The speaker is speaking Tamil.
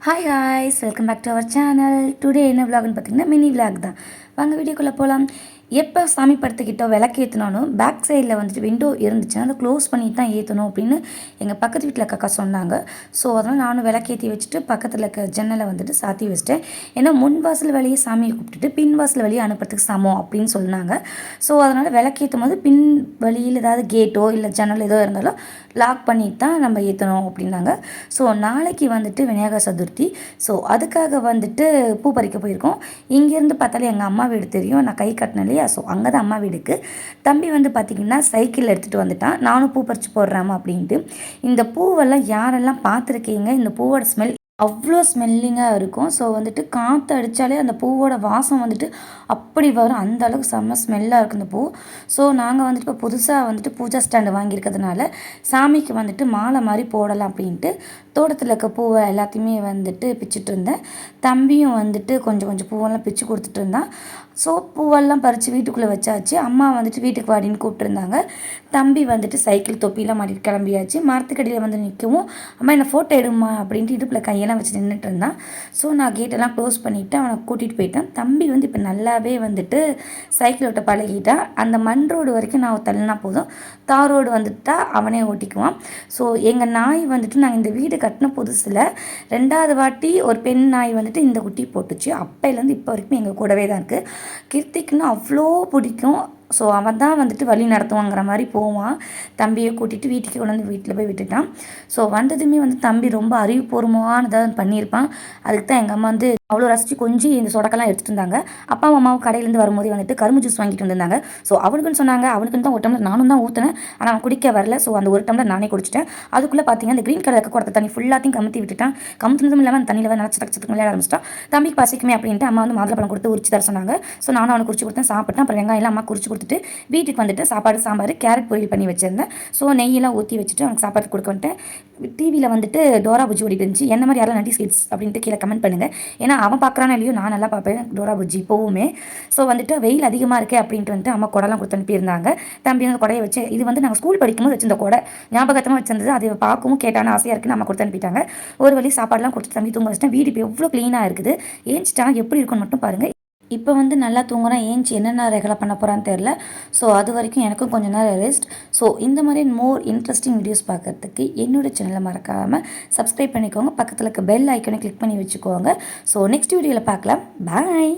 Hi hi's welcome back to our channel. Today என்ன விலாக்னு பார்த்தீங்கன்னா மினி விலாக் தான். வாங்க வீடியோக்குள்ளே போகலாம். எப்போ சாமி படத்துக்கிட்ட விளக்கு ஏற்றினாலும் பேக் சைடில் வந்துட்டு விண்டோ இருந்துச்சுன்னா அதை க்ளோஸ் பண்ணி தான் ஏற்றணும் அப்படின்னு எங்கள் பக்கத்து வீட்டில் அக்கா சொன்னாங்க. ஸோ அதனால் நானும் விளக்கேற்றி வச்சுட்டு பக்கத்தில் இருக்க ஜன்னலை வந்துட்டு சாத்தி வச்சிட்டேன். ஏன்னா முன் வாசல் வழியே சாமியை கூப்பிட்டுட்டு பின் வாசல் வழியே அனுப்புறதுக்கு சமம் அப்படின்னு சொன்னாங்க. ஸோ அதனால் விளக்கேற்றும் போது பின் வழியில் ஏதாவது கேட்டோ இல்லை ஜன்னல் ஏதோ இருந்தாலும் லாக் பண்ணிட்டு தான் நம்ம ஏற்றணும் அப்படின்னாங்க. ஸோ நாளைக்கு வந்துட்டு விநாயகர் சதுர்த்தி. ஸோ அதுக்காக வந்துட்டு பூ பறிக்க போயிருக்கோம். இங்கேருந்து பார்த்தாலே எங்கள் அம்மா வீடு தெரியும். நான் கை கட்டினேன் இல்லையா, ஸோ அங்கே தான் அம்மா வீடுக்கு. தம்பி வந்து பார்த்திங்கன்னா சைக்கிள் எடுத்துகிட்டு வந்துட்டான். நானும் பூ பறித்து போடுறாமா அப்படின்ட்டு. இந்த பூவெல்லாம் யாரெல்லாம் பார்த்துருக்கீங்க, இந்த பூவோட ஸ்மெல் அவ்வளோ ஸ்மெல்லிங்காக இருக்கும். ஸோ வந்துட்டு காற்று அடித்தாலே அந்த பூவோட வாசம் வந்துட்டு அப்படி வரும். அந்த அளவுக்கு செம்ம ஸ்மெல்லாக இருக்கும் இந்த பூ. ஸோ நாங்கள் வந்துட்டு இப்போ புதுசாக வந்துட்டு பூஜா ஸ்டாண்டு வாங்கியிருக்கிறதுனால சாமிக்கு வந்துட்டு மாலை மாதிரி போடலாம் அப்படின்ட்டு தோட்டத்தில் இருக்க பூவை எல்லாத்தையுமே வந்துட்டு பிச்சுட்டு இருந்தேன். தம்பியும் வந்துட்டு கொஞ்சம் கொஞ்சம் பூவெல்லாம் பிச்சு கொடுத்துட்டு இருந்தான். ஸோ பூவெல்லாம் பறித்து வீட்டுக்குள்ளே வச்சாச்சு. அம்மா வந்துட்டு வீட்டுக்கு வாடின்னு கூப்பிட்டுருந்தாங்க. தம்பி வந்துட்டு சைக்கிள் தொப்பிலாம் மாட்டிட்டு கிளம்பியாச்சு. மரத்துக்கடியில் வந்து நிற்கவும் அம்மா என்னை ஃபோட்டோ எடுமா அப்படின்ட்டு இடுப்பில் கையெல்லாம் வச்சு நின்றுட்டு இருந்தான். ஸோ நான் கேட்டெல்லாம் க்ளோஸ் பண்ணிவிட்டு அவனை கூட்டிகிட்டு போயிட்டேன். தம்பி வந்து இப்போ நல்லாவே வந்துட்டு சைக்கிள் ஓட்ட பழகிட்டான். அந்த மண் ரோடு வரைக்கும் நான் தள்ளினா போதும், தார் ரோடு வந்துட்டா அவனே ஓட்டிக்குவான். ஸோ எங்கள் நாய் வந்துட்டு நாங்கள் இந்த வீடு கட்டின புதுசில் 2வது வாட்டி ஒரு பெண் நாய் வந்துட்டு இந்த குட்டி போட்டுச்சு. அப்போலேருந்து இப்போ வரைக்கும் எங்கள் கூடவே தான் இருக்குது. கிருத்திக்னு அவ்வளோ பிடிக்கும். ஸோ அவன் தான் வந்துட்டு வழி நடத்துவாங்கிற மாதிரி போவான். தம்பியை கூட்டிகிட்டு வீட்டுக்கு கொண்டு வந்து வீட்டில் போய் விட்டுட்டான். ஸோ வந்ததுமே வந்து தம்பி ரொம்ப அறிவுபூர்வமானதாக பண்ணியிருப்பான். அதுக்கு தான் எங்கள் அம்மா வந்து அவ்வளோ ரசித்து கொஞ்சம் இந்த சொடக்கெல்லாம் எடுத்துகிட்டு இருந்தாங்க. அப்பாவும் அம்மாவும் கடையிலேருந்து வரும்போதே வந்துட்டு கரும்பு ஜூஸ் வாங்கிட்டு வந்திருந்தாங்க. ஸோ அவனுக்குன்னு சொன்னாங்க. அவனுக்குன்னு தான் ஒரு டம்ளர் நானும் தான் ஊற்றினேன். ஆனால் அவன் குடிக்க வரல. ஸோ அந்த ஒரு டம்ளர் நானே குடிச்சிட்டேன். அதுக்குள்ளே பார்த்தீங்கன்னா அந்த க்ரீன் கலருக்கு கொடுத்த தண்ணி ஃபுல்லாத்தையும் கமுத்தி விட்டுட்டான். கமுத்துனதும் இல்லாமல் அந்த தண்ணியில் நல்லா சத்துக்கு விளையாட ஆரம்பிச்சிட்டான். தம்பிக்கு பசிக்குமே அப்படின்ட்டு அம்மா வந்து மாதுளப்பழம் கொடுத்து உரிச்சு தர சொன்னாங்க. ஸோ நானும் அவனுக்கு குறிச்சு கொடுத்தேன், சாப்பிட்டேன். அப்புறம் வெங்காயம் எல்லாம் அம்மா குறிச்சு கொடுத்துட்டு வீட்டுக்கு வந்துட்டு சாப்பாடு சாம்பார் கேரட் பொரியல் பண்ணி வச்சுருந்தேன். ஸோ நெய்யெல்லாம் ஊற்றி வச்சுட்டு அவனுக்கு சாப்பாடு கொடுக்க வந்துட்டேன். டிவியில் வந்துட்டு டோரா புஜ்ஜி ஓடிட்டு இருந்துச்சு. என்ன மாதிரி யாரும் 90s கிட்ஸ் அப்படின்ட்டு கீழே கமெண்ட் பண்ணுங்கள். ஏன்னா அவன் பார்க்குறானோ இல்லையோ நான் நல்லா பார்ப்பேன் டோரா புஜ்ஜி இப்போவுமே. ஸோ வந்துட்டு வெயில் அதிகமாக இருக்கே அப்படின்ட்டு வந்துட்டு அம்மா குடலாம் கொடுத்து அனுப்பியிருந்தாங்க. தம்பி வந்து குடையை வச்சு, இது வந்து நாங்கள் ஸ்கூல் படிக்கும்போது வச்சிருந்த குடை ஞாபகத்தமாக வச்சிருந்தது. அதை பார்க்கவும் கேட்டான ஆசையாக இருக்குன்னு அம்மா கொடுத்து அனுப்பிட்டாங்க. ஒரு வழி சாப்பாடுலாம் கொடுத்து தம்பி தூங்க வச்சிட்டேன். வீடு இப்போ எவ்வளோ க்ளீனாக இருக்குது. ஏஞ்சிட்டா எப்படி இருக்குன்னு மட்டும் பாருங்கள். இப்போ வந்து நல்லா தூங்குறான். ஏஞ்சி என்னென்ன ரெகலை பண்ண போகிறான்னு தெரில. ஸோ அது வரைக்கும் எனக்கும் கொஞ்சம் நேரம் ரெஸ்ட். ஸோ இந்த மாதிரி மோர் இன்ட்ரெஸ்டிங் வீடியோஸ் பார்க்குறதுக்கு என்னோடய சேனலை மறக்காமல் சப்ஸ்கிரைப் பண்ணிக்கோங்க. பக்கத்தில் இருக்க பெல் ஐக்கனை கிளிக் பண்ணி வச்சுக்கோங்க. ஸோ நெக்ஸ்ட் வீடியோவில் பார்க்கலாம். பாய்.